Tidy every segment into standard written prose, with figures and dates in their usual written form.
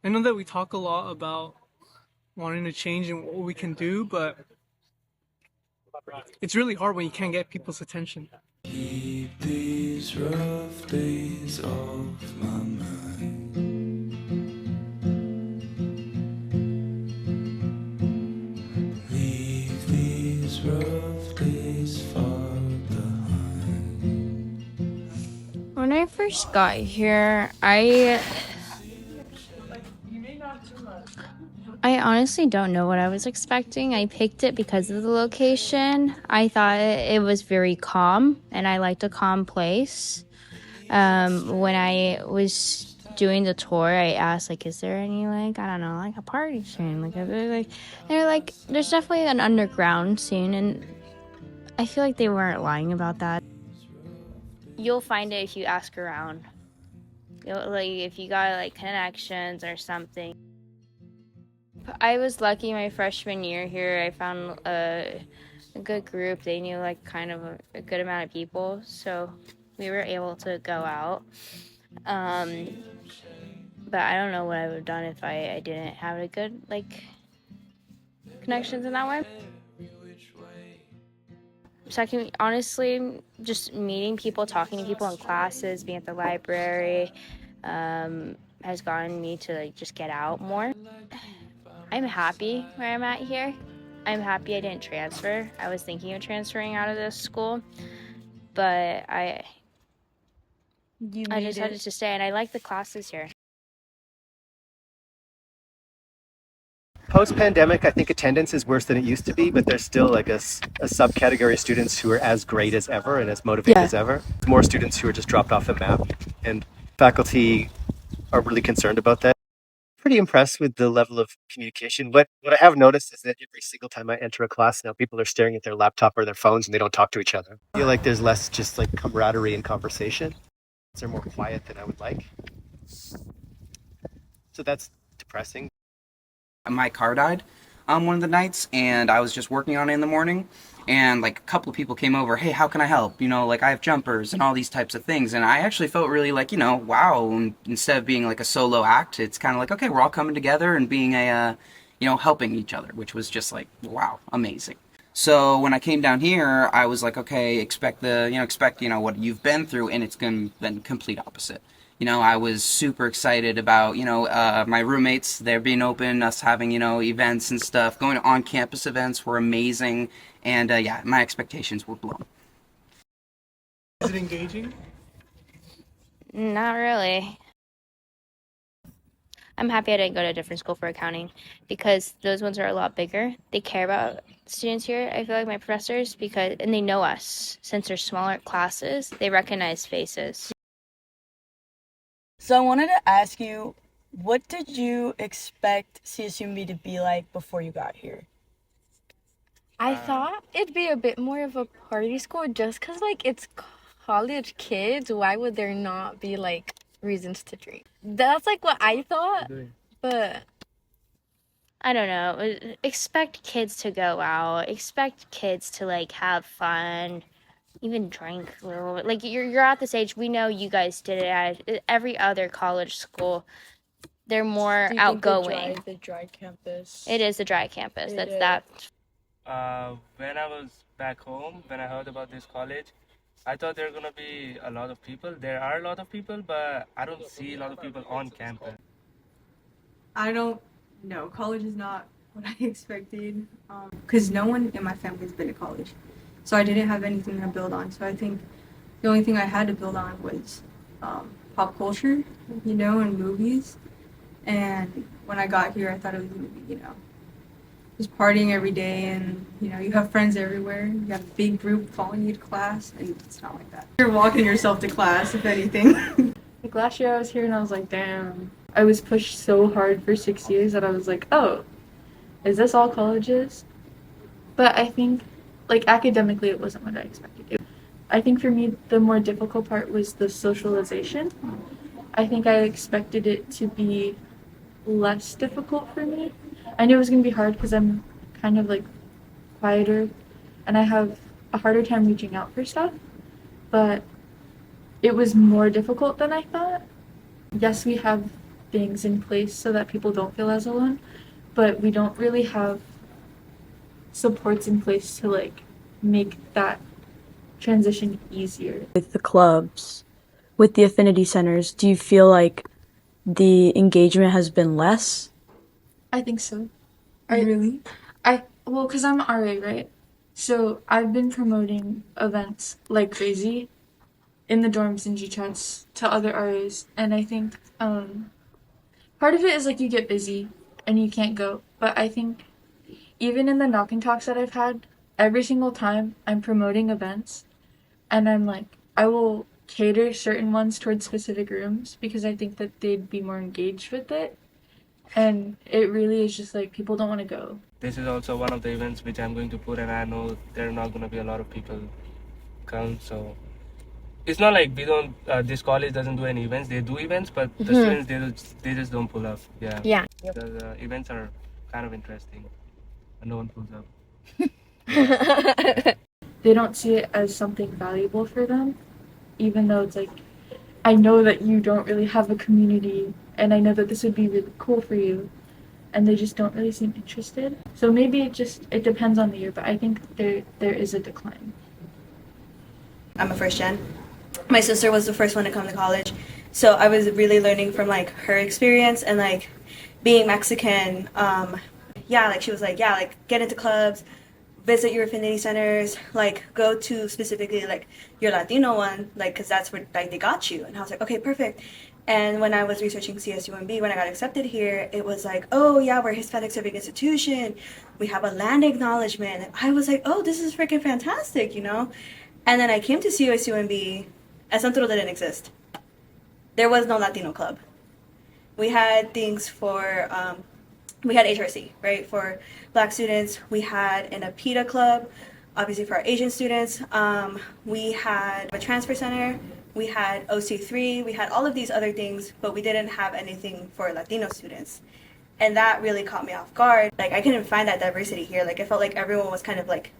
I know that we talk a lot about wanting to change and what we can do, but it's really hard when you can't get people's attention. Keep these rough days off my mind. Leave these rough days far behind. When I first got here, I honestly don't know what I was expecting. I picked it because of the location. I thought it was very calm, and I liked a calm place. When I was doing the tour, I asked, like, is there any, like, I don't know, like a party scene? Like, they're like, there's definitely an underground scene, and I feel like they weren't lying about that. You'll find it if you ask around. Like, if you got, like, connections or something. I was lucky my freshman year here. I found a good group. They knew, like, kind of a good amount of people, so we were able to go out. But I don't know what I would have done if I didn't have a good, like, connections in that way. Second, honestly, just meeting people, talking to people in classes, being at the library, has gotten me to, like, just get out more. I'm happy where I'm at here. I'm happy I didn't transfer. I was thinking of transferring out of this school, but I decided to stay, and I like the classes here. Post-pandemic, I think attendance is worse than it used to be, but there's still like a subcategory of students who are as great as ever and as motivated as ever. More students who are just dropped off the map, and faculty are really concerned about that. Pretty impressed with the level of communication. What I have noticed is that every single time I enter a class now, people are staring at their laptop or their phones and they don't talk to each other. I feel like there's less just like camaraderie and conversation. They're more quiet than I would like. So that's depressing. My car died one of the nights, and I was just working on it in the morning, and like a couple of people came over. Hey, how can I help? Like I have jumpers and all these types of things, and I actually felt really like wow. And instead of being like a solo act, it's kind of like, okay, we're all coming together and being a helping each other, which was just like, wow, amazing. So when I came down here, I was like, okay, expect what you've been through, and it's been complete opposite. I was super excited about, my roommates, they're being open, us having, events and stuff. Going to on-campus events were amazing, and yeah, my expectations were blown. Is it engaging? Not really. I'm happy I didn't go to a different school for accounting because those ones are a lot bigger. They care about students here. I feel like my professors, and they know us. Since they're smaller classes, they recognize faces. So I wanted to ask you, what did you expect CSUMB to be like before you got here? I thought it'd be a bit more of a party school just because, like, it's college kids. Why would there not be, like, reasons to drink? That's, like, what I thought, but I don't know. Expect kids to go out. Expect kids to, like, have fun. Even drink a little bit. Like, you're at this age. We know you guys did it at every other college school. They're more Do you outgoing. think the dry campus? It is the dry campus. That's is. that. When I was back home, when I heard about this college, I thought there were gonna be a lot of people. There are a lot of people, but I don't see a lot of people on campus. I don't know. College is not what I expected because no one in my family has been to college. So I didn't have anything to build on. So I think the only thing I had to build on was pop culture, and movies. And when I got here, I thought it was going to be, just partying every day and, you have friends everywhere. You have a big group following you to class, and it's not like that. You're walking yourself to class, if anything. Like last year I was here and I was like, damn. I was pushed so hard for 6 years that I was like, oh, is this all college is? But I think, like, academically it wasn't what I expected. I think for me the more difficult part was the socialization. I think I expected it to be less difficult for me. I knew it was going to be hard because I'm kind of like quieter and I have a harder time reaching out for stuff, but it was more difficult than I thought. Yes, we have things in place so that people don't feel as alone, but we don't really have supports in place to like make that transition easier. With the clubs, with the affinity centers, do you feel like the engagement has been less? I think so. Really? Well, because I'm RA, right? So I've been promoting events like crazy in the dorms and G chats to other RAs, and I think part of it is like you get busy and you can't go. But I think even in the knocking talks that I've had, every single time I'm promoting events, and I'm like, I will cater certain ones towards specific rooms because I think that they'd be more engaged with it. And it really is just like people don't want to go. This is also one of the events which I'm going to put, and I know there are not going to be a lot of people come. So it's not like we don't. This college doesn't do any events. They do events, but the students they just don't pull up. Yeah. Yeah. The events are kind of interesting, and no one pulls up. They don't see it as something valuable for them, even though it's like, I know that you don't really have a community, and I know that this would be really cool for you, and they just don't really seem interested. So maybe it depends on the year, but I think there is a decline. I'm a first gen. My sister was the first one to come to college, so I was really learning from like her experience and like being Mexican. Yeah, like she was like, yeah, like get into clubs, visit your affinity centers, like go to specifically like your Latino one, like because that's where like they got you. And I was like, okay, perfect. And when I was researching CSUMB, when I got accepted here, it was like, oh yeah, we're a Hispanic civic institution. We have a land acknowledgement. And I was like, oh, this is freaking fantastic, you know? And then I came to CSUMB, and Santoro didn't exist. There was no Latino club. We had things for, we had HRC, right, for Black students. We had an APITA club, obviously for our Asian students. We had a transfer center. We had OC3. We had all of these other things, but we didn't have anything for Latino students. And that really caught me off guard. Like, I couldn't find that diversity here. Like, I felt like everyone was kind of like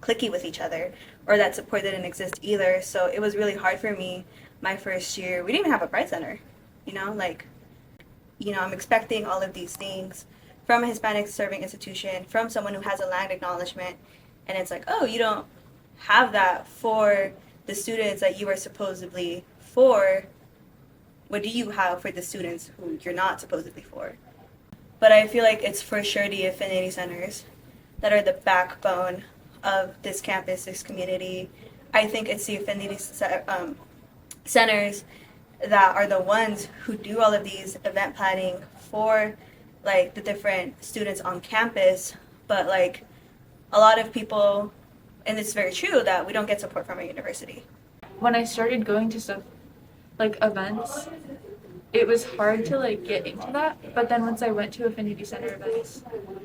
cliquey with each other, or that support didn't exist either. So it was really hard for me my first year. We didn't even have a Pride Center, you know, like, you know, I'm expecting all of these things from a Hispanic serving institution, from someone who has a land acknowledgement, and it's like, oh, you don't have that for the students that you are supposedly for. What do you have for the students who you're not supposedly for? But I feel like it's for sure the affinity centers that are the backbone of this campus, this community. I think it's the affinity centers that are the ones who do all of these event planning for like the different students on campus. But like a lot of people, and it's very true, that we don't get support from our university. When I started going to stuff like events, it was hard to like get into that. But then once I went to affinity center events,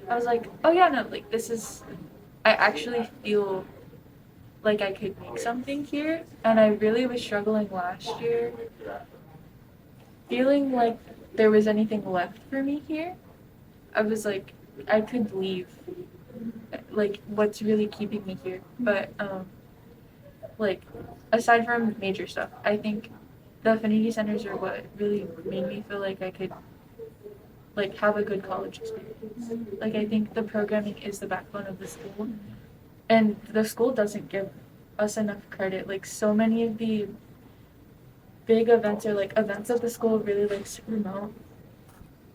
I was like, oh yeah, no, like this is, I actually feel like I could make something here. And I really was struggling last year, feeling like there was anything left for me here. I was like, I could leave. Like, what's really keeping me here? But like, aside from major stuff, I think the affinity centers are what really made me feel like I could like have a good college experience. Like, I think the programming is the backbone of the school, and the school doesn't give us enough credit. Like, so many of the big events or like events that the school really likes to promote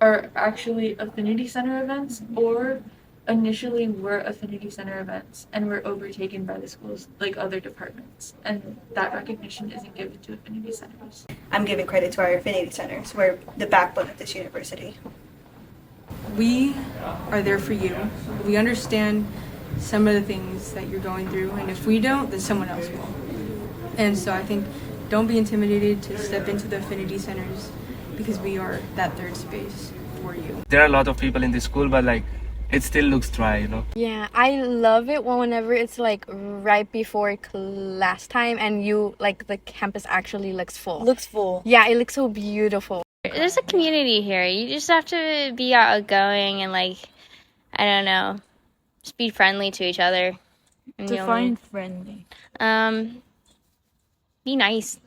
are actually affinity center events, or initially were affinity center events and were overtaken by the school's like other departments, and that recognition isn't given to affinity centers. I'm giving credit to our affinity centers. We're the backbone of this university. We are there for you. We understand some of the things that you're going through, and if we don't, then someone else will. And so I think don't be intimidated to step into the affinity centers, because we are that third space for you. There are a lot of people in this school, but like it still looks dry, you know. Yeah, I love it whenever it's like right before class time and you like the campus actually looks full. Looks full. Yeah, it looks so beautiful. There's a community here. You just have to be outgoing and like, I don't know, just be friendly to each other. And Define friendly. Be nice.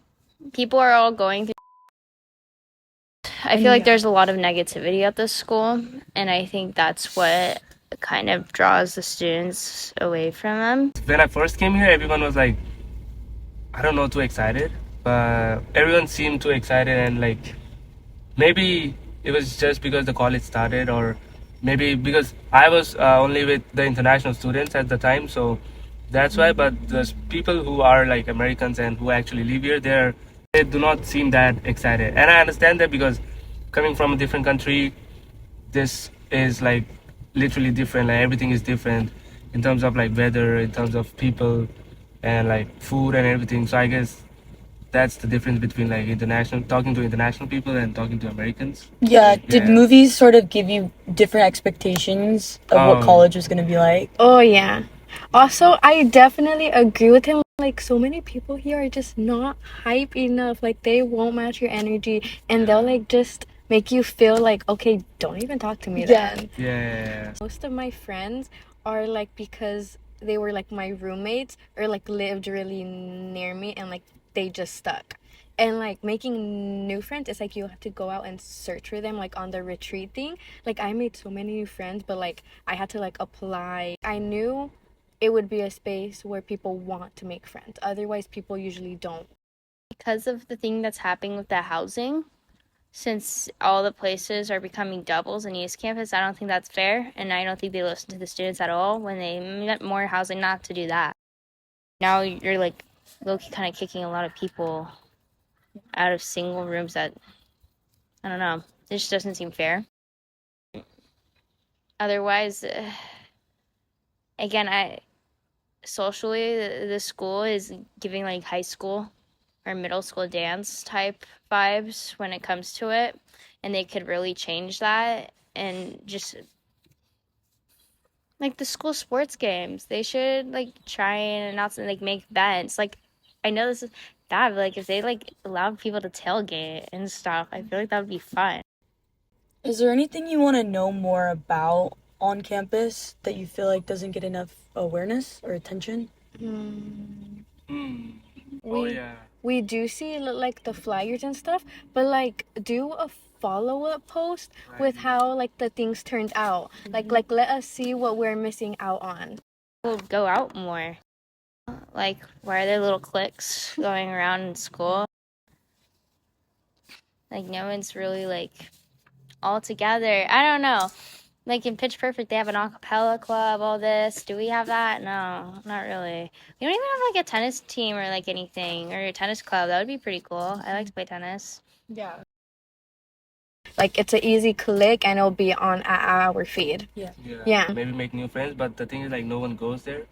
People are all going through. I feel like there's a lot of negativity at this school, and I think that's what kind of draws the students away from them. When I first came here, everyone was like, I don't know, too excited, but everyone seemed too excited, and like maybe it was just because the college started, or maybe because I was only with the international students at the time, so that's why. But the people who are like Americans and who actually live here, they do not seem that excited, and I understand that because coming from a different country, this is like literally different. Like everything is different in terms of like weather, in terms of people, and like food and everything. So I guess that's the difference between like international talking to international people and talking to Americans. Yeah, did Yeah. movies sort of give you different expectations of what college was going to be like? Oh yeah. Also, I definitely agree with him. Like, so many people here are just not hype enough. Like, they won't match your energy, and they'll like just make you feel like, okay, don't even talk to me then. Yeah. Most of my friends are like, because they were like my roommates or like lived really near me, and like they just stuck. And like making new friends, it's like you have to go out and search for them, like on the retreat thing. Like, I made so many new friends, but like I had to like apply. I knew it would be a space where people want to make friends. Otherwise, people usually don't. Because of the thing that's happening with the housing, since all the places are becoming doubles in East Campus, I don't think that's fair, and I don't think they listen to the students at all when they get more housing not to do that. Now you're like low-key kind of kicking a lot of people out of single rooms that, I don't know, it just doesn't seem fair. Otherwise, again, socially, the school is giving like high school or middle school dance type vibes when it comes to it, and they could really change that. And just like the school sports games, they should like try and announce and like make events. Like, I know this is bad, but like if they like allowed people to tailgate and stuff, I feel like that would be fun. Is there anything you want to know more about on campus that you feel like doesn't get enough awareness or attention? We do see like the flyers and stuff, but like do a follow-up post with how like the things turned out. Like let us see what we're missing out on. We'll go out more. Like, why are there little cliques going around in school? Like, no one's really like all together. I don't know. Like in Pitch Perfect, they have an acapella club, all this. Do we have that? No, not really. We don't even have like a tennis team or like anything, or a tennis club. That would be pretty cool. I like to play tennis. Yeah. Like, it's an easy click and it'll be on our feed. Yeah. Maybe make new friends, but the thing is like no one goes there.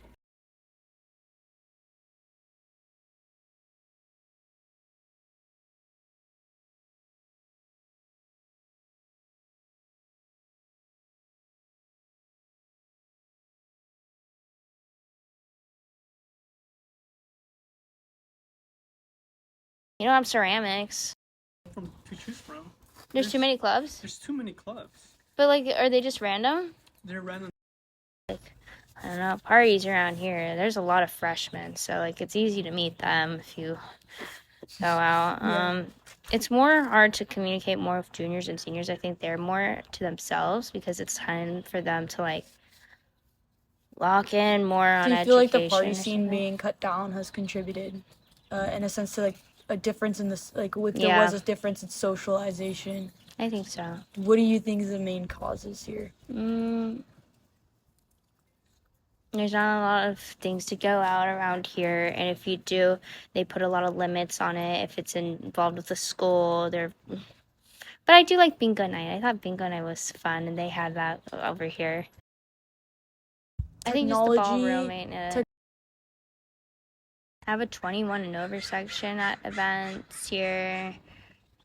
You don't have ceramics. From to choose from. There's too many clubs. There's too many clubs. But like, are they just random? They're random. Like, I don't know, parties around here. There's a lot of freshmen, so like it's easy to meet them if you go out. It's more hard to communicate more with juniors and seniors. I think they're more to themselves because it's time for them to like lock in more on Do you education. feel like the party or scene something. being cut down has contributed, in a sense, to like a difference in this, like if there Yeah. was a difference in socialization? I think so. What do you think is the main causes here? There's not a lot of things to go out around here, and if you do, they put a lot of limits on it. If it's involved with the school, but I do like bingo night. I thought bingo night was fun, and they had that over here. I think just the ballroom ain't it. Have a 21 and over section at events here,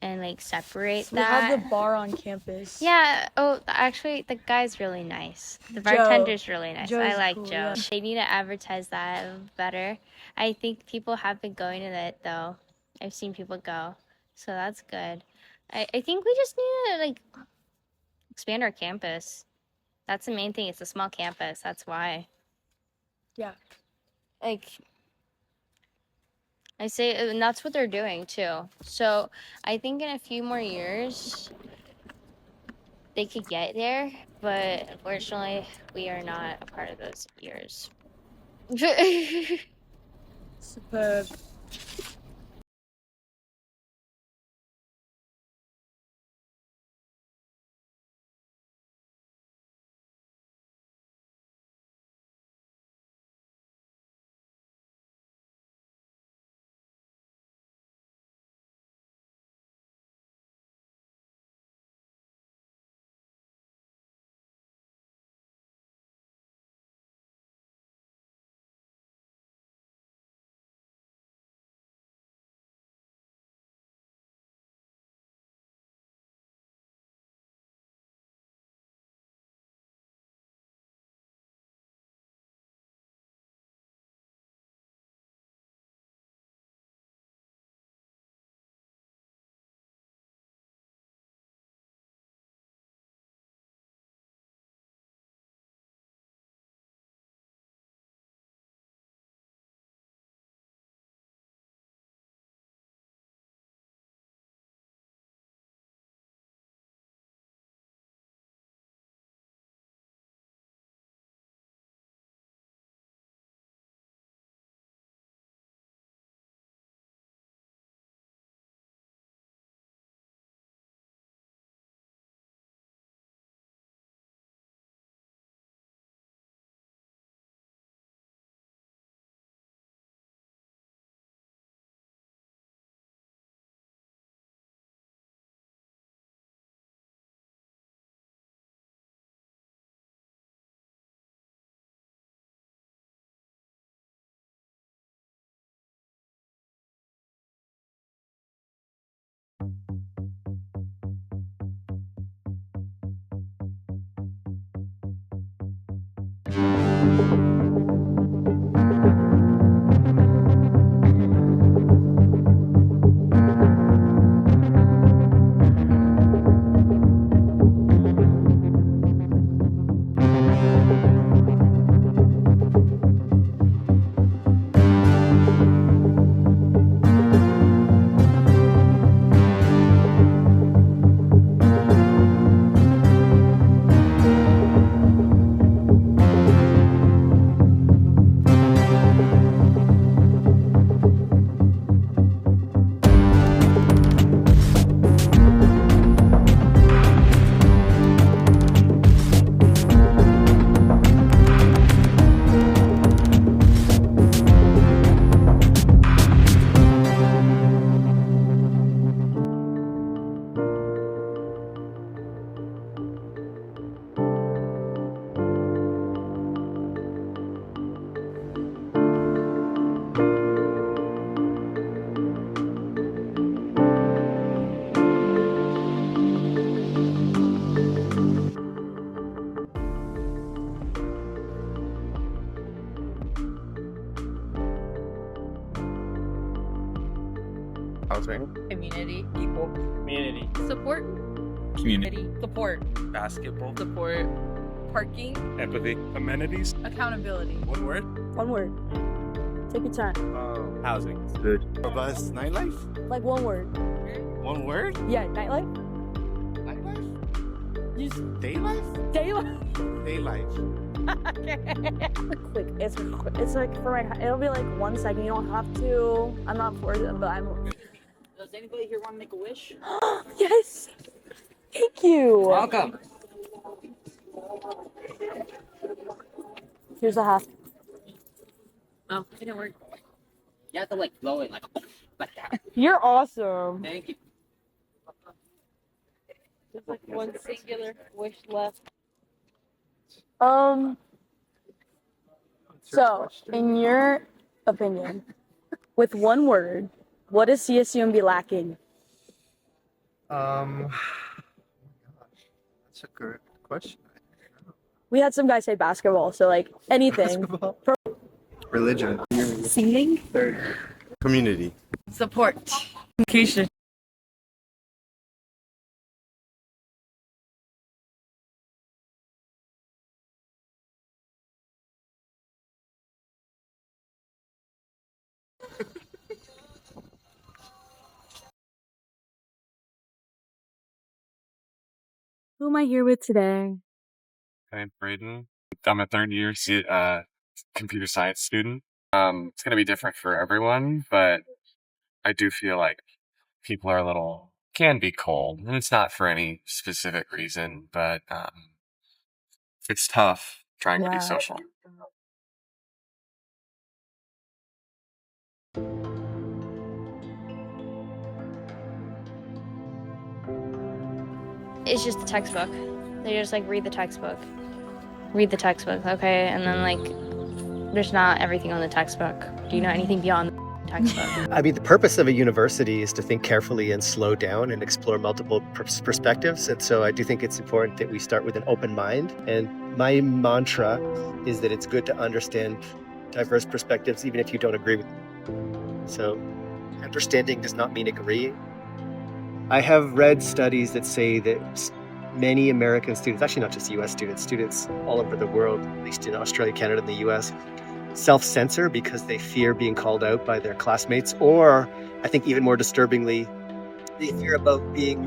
and like separate We that. have the bar on campus. Yeah. Oh, actually, the guy's really nice. The Joe. bartender's really nice. I Joe's like cool, Joe. yeah. They need to advertise that better. I think people have been going to it though. I've seen people go, so that's good. I think we just need to like expand our campus. That's the main thing. It's a small campus. That's why. Yeah. Like, I say, and that's what they're doing too. So I think in a few more years, they could get there, but unfortunately, we are not a part of those years. Superb. Housing. Community. People. Community. Support. Community. Support. Basketball. Support. Parking. Empathy. Amenities. Accountability. One word. One word. Take your time. Housing. Good. Robust nightlife. Like one word. One word. Yeah, nightlife. Nightlife. Just Day life. daylife. Day life. Quick. It's like for my. It'll be like 1 second. You don't have to. I'm not for it, but I'm. Does anybody here want to make a wish? Yes. Thank you. Welcome. Here's a half. Oh, it didn't work. You have to like blow it like that. You're awesome. Thank you. There's like one singular wish left. So, in your opinion, with one word, what is CSUMB lacking? That's a good question. We had some guy say basketball, so like anything. Basketball. Religion. Singing? Community. Support. Communication. Who am I here with today? I'm Braden. I'm a third year computer science student. It's gonna be different for everyone, but I do feel like people are can be cold, and it's not for any specific reason, but it's tough trying to be social. It's just the textbook. They just like read the textbook. Read the textbook, okay? And then like, there's not everything on the textbook. Do you know anything beyond the textbook? I mean, the purpose of a university is to think carefully and slow down and explore multiple perspectives. And so I do think it's important that we start with an open mind. And my mantra is that it's good to understand diverse perspectives, even if you don't agree with them. So understanding does not mean agreeing. I have read studies that say that many American students, actually not just US students all over the world, at least in Australia, Canada, and the US, self-censor because they fear being called out by their classmates, or I think even more disturbingly, they fear about being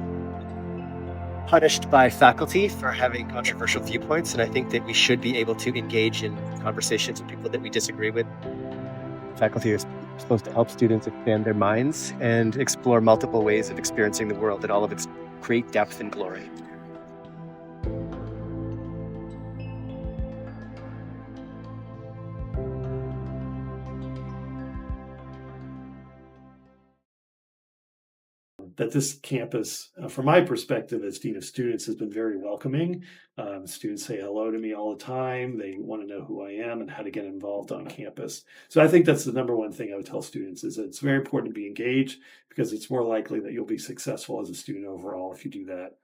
punished by faculty for having controversial viewpoints. And I think that we should be able to engage in conversations with people that we disagree with. Faculty are supposed to help students expand their minds and explore multiple ways of experiencing the world in all of its great depth and glory. That this campus, from my perspective as Dean of Students, has been very welcoming. Students say hello to me all the time. They want to know who I am and how to get involved on campus. So I think that's the number one thing I would tell students is that it's very important to be engaged because it's more likely that you'll be successful as a student overall if you do that.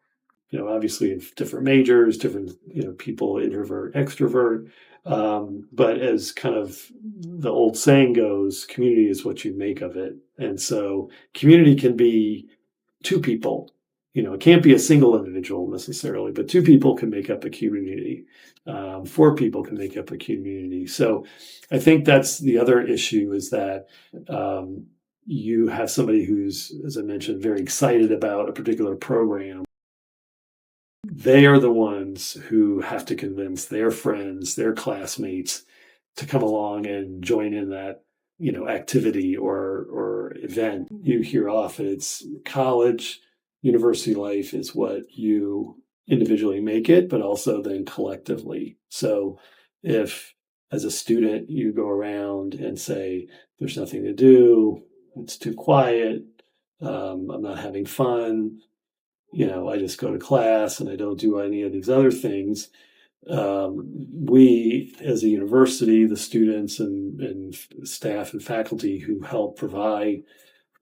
You know, obviously different majors, different, people, introvert, extrovert. But as kind of the old saying goes, community is what you make of it. And so community can be two people. It can't be a single individual necessarily, but two people can make up a community. 4 people can make up a community. So I think that's the other issue is that you have somebody who's, as I mentioned, very excited about a particular program. They are the ones who have to convince their friends, their classmates to come along and join in that, activity or event. You hear often it's college, university life is what you individually make it, but also then collectively. So if as a student you go around and say, there's nothing to do, it's too quiet, I'm not having fun, I just go to class and I don't do any of these other things. We, as a university, the students and staff and faculty who help provide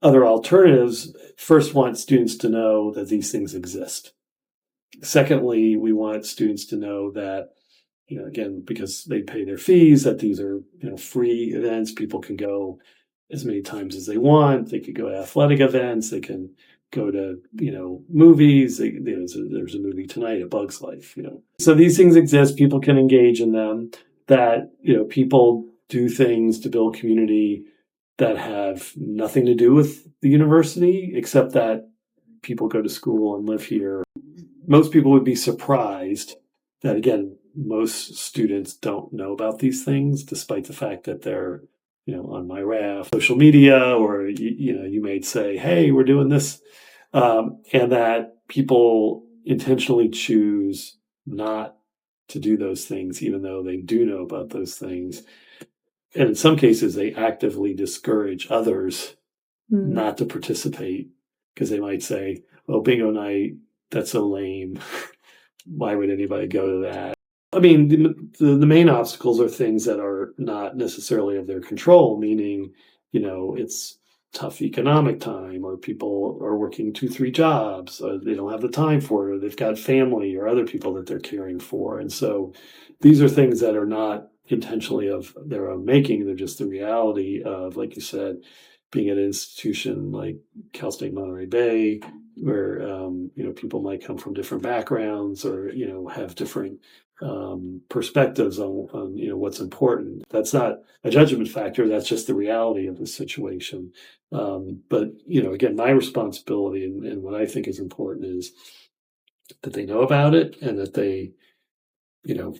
other alternatives, first want students to know that these things exist. Secondly, we want students to know that, again, because they pay their fees, that these are, free events. People can go as many times as they want. They could go to athletic events. They can go to, movies. There's a movie tonight, A Bug's Life, So these things exist. People can engage in them. That, people do things to build community that have nothing to do with the university, except that people go to school and live here. Most people would be surprised that, again, most students don't know about these things, despite the fact that they're, on my raft, social media, or, you may say, hey, we're doing this. And that people intentionally choose not to do those things, even though they do know about those things. And in some cases, they actively discourage others not to participate because they might say, oh, bingo night, that's so lame. Why would anybody go to that? I mean, the main obstacles are things that are not necessarily of their control, meaning, it's tough economic time, or people are working 2-3 jobs, or they don't have the time for it, or they've got family or other people that they're caring for. And so these are things that are not intentionally of their own making. They're just the reality of, like you said, being at an institution like Cal State Monterey Bay, where people might come from different backgrounds or have different perspectives on what's important. That's not a judgment factor. That's just the reality of the situation. But again, my responsibility and what I think is important is that they know about it and that they,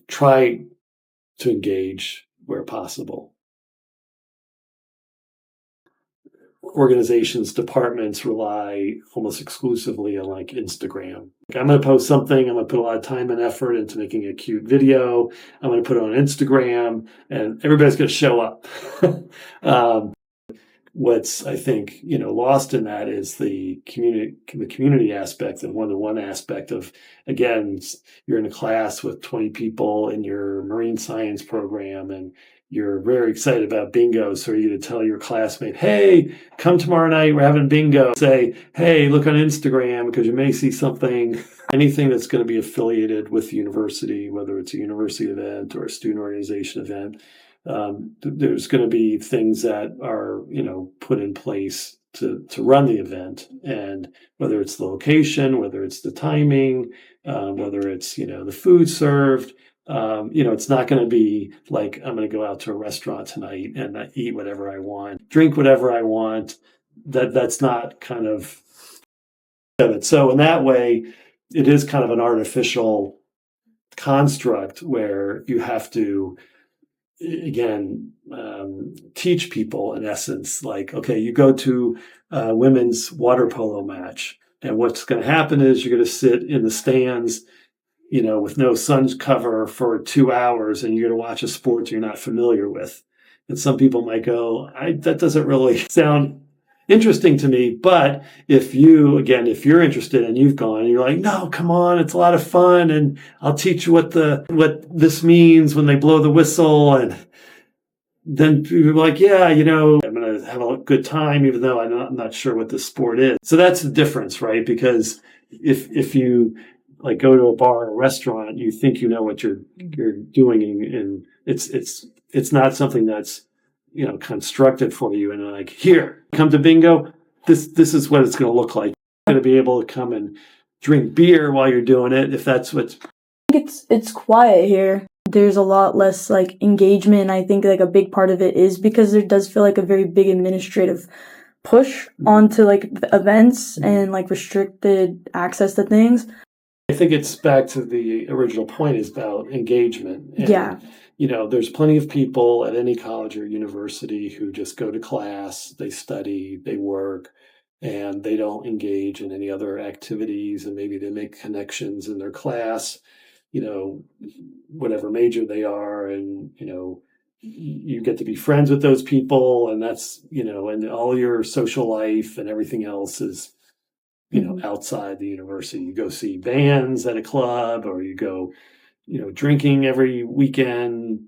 try to engage where possible. Organizations, departments rely almost exclusively on like Instagram. I'm going to post something, I'm going to put a lot of time and effort into making a cute video. I'm going to put it on Instagram and everybody's going to show up. What's I think lost in that is the community aspect and one-to-one aspect of, again, you're in a class with 20 people in your marine science program and you're very excited about bingo, so you're going to tell your classmate, hey, come tomorrow night, we're having bingo. Say, hey, look on Instagram because you may see something. Anything that's going to be affiliated with the university, whether it's a university event or a student organization event, there's going to be things that are put in place to run the event, and whether it's the location, whether it's the timing, whether it's the food served, it's not going to be like I'm going to go out to a restaurant tonight and eat whatever I want, drink whatever I want. That's not kind of it. So in that way, it is kind of an artificial construct where you have to, again, teach people in essence, like, okay, you go to a women's water polo match, and what's going to happen is you're going to sit in the stands, with no sun cover for 2 hours, and you're going to watch a sport you're not familiar with. And some people might go, that doesn't really sound interesting to me. But if you're interested and you've gone and you're like, no, come on, it's a lot of fun. And I'll teach you what this means when they blow the whistle. And then people are like, yeah, I'm going to have a good time, even though I'm not sure what this sport is. So that's the difference, right? Because if you like go to a bar or a restaurant, you think you know what you're doing, and it's not something that's constructed for you. And like, here, come to bingo. This is what it's going to look like. You're going to be able to come and drink beer while you're doing it, if that's what. I think it's quiet here. There's a lot less like engagement. I think like a big part of it is because there does feel like a very big administrative push onto like the events and like restricted access to things. I think it's back to the original point, is about engagement. And, yeah. There's plenty of people at any college or university who just go to class, they study, they work, and they don't engage in any other activities, and maybe they make connections in their class, whatever major they are, and, you get to be friends with those people, and that's, and all your social life and everything else is outside the university. You go see bands at a club, or you go, drinking every weekend,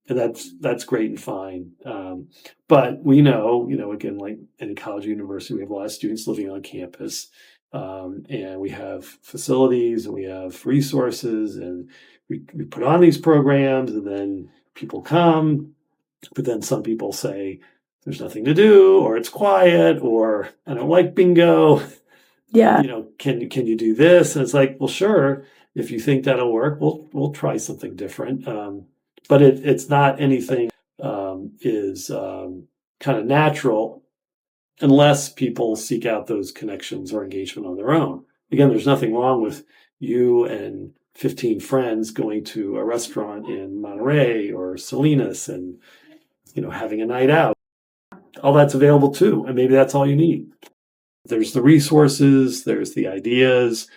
and that's great and fine. But we know, again, like any college or university, we have a lot of students living on campus, and we have facilities and we have resources, and we put on these programs, and then people come, but then some people say there's nothing to do, or it's quiet, or I don't like bingo. Yeah. Can you do this? And it's like, well, sure. If you think that'll work, we'll try something different. But it's not anything is kind of natural unless people seek out those connections or engagement on their own. Again, there's nothing wrong with you and 15 friends going to a restaurant in Monterey or Salinas and having a night out. All that's available too, and maybe that's all you need. There's the resources, there's the ideas,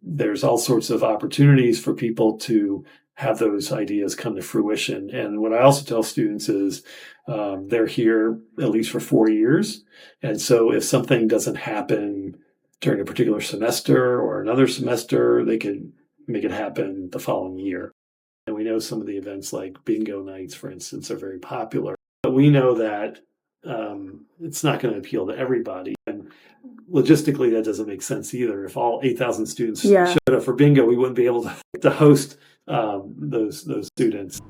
there's all sorts of opportunities for people to have those ideas come to fruition. And what I also tell students is they're here at least for 4 years. And so if something doesn't happen during a particular semester or another semester, they can make it happen the following year. And we know some of the events like bingo nights, for instance, are very popular. But we know that it's not going to appeal to everybody. And logistically, that doesn't make sense either. If all 8,000 students showed up for bingo, we wouldn't be able to host those students.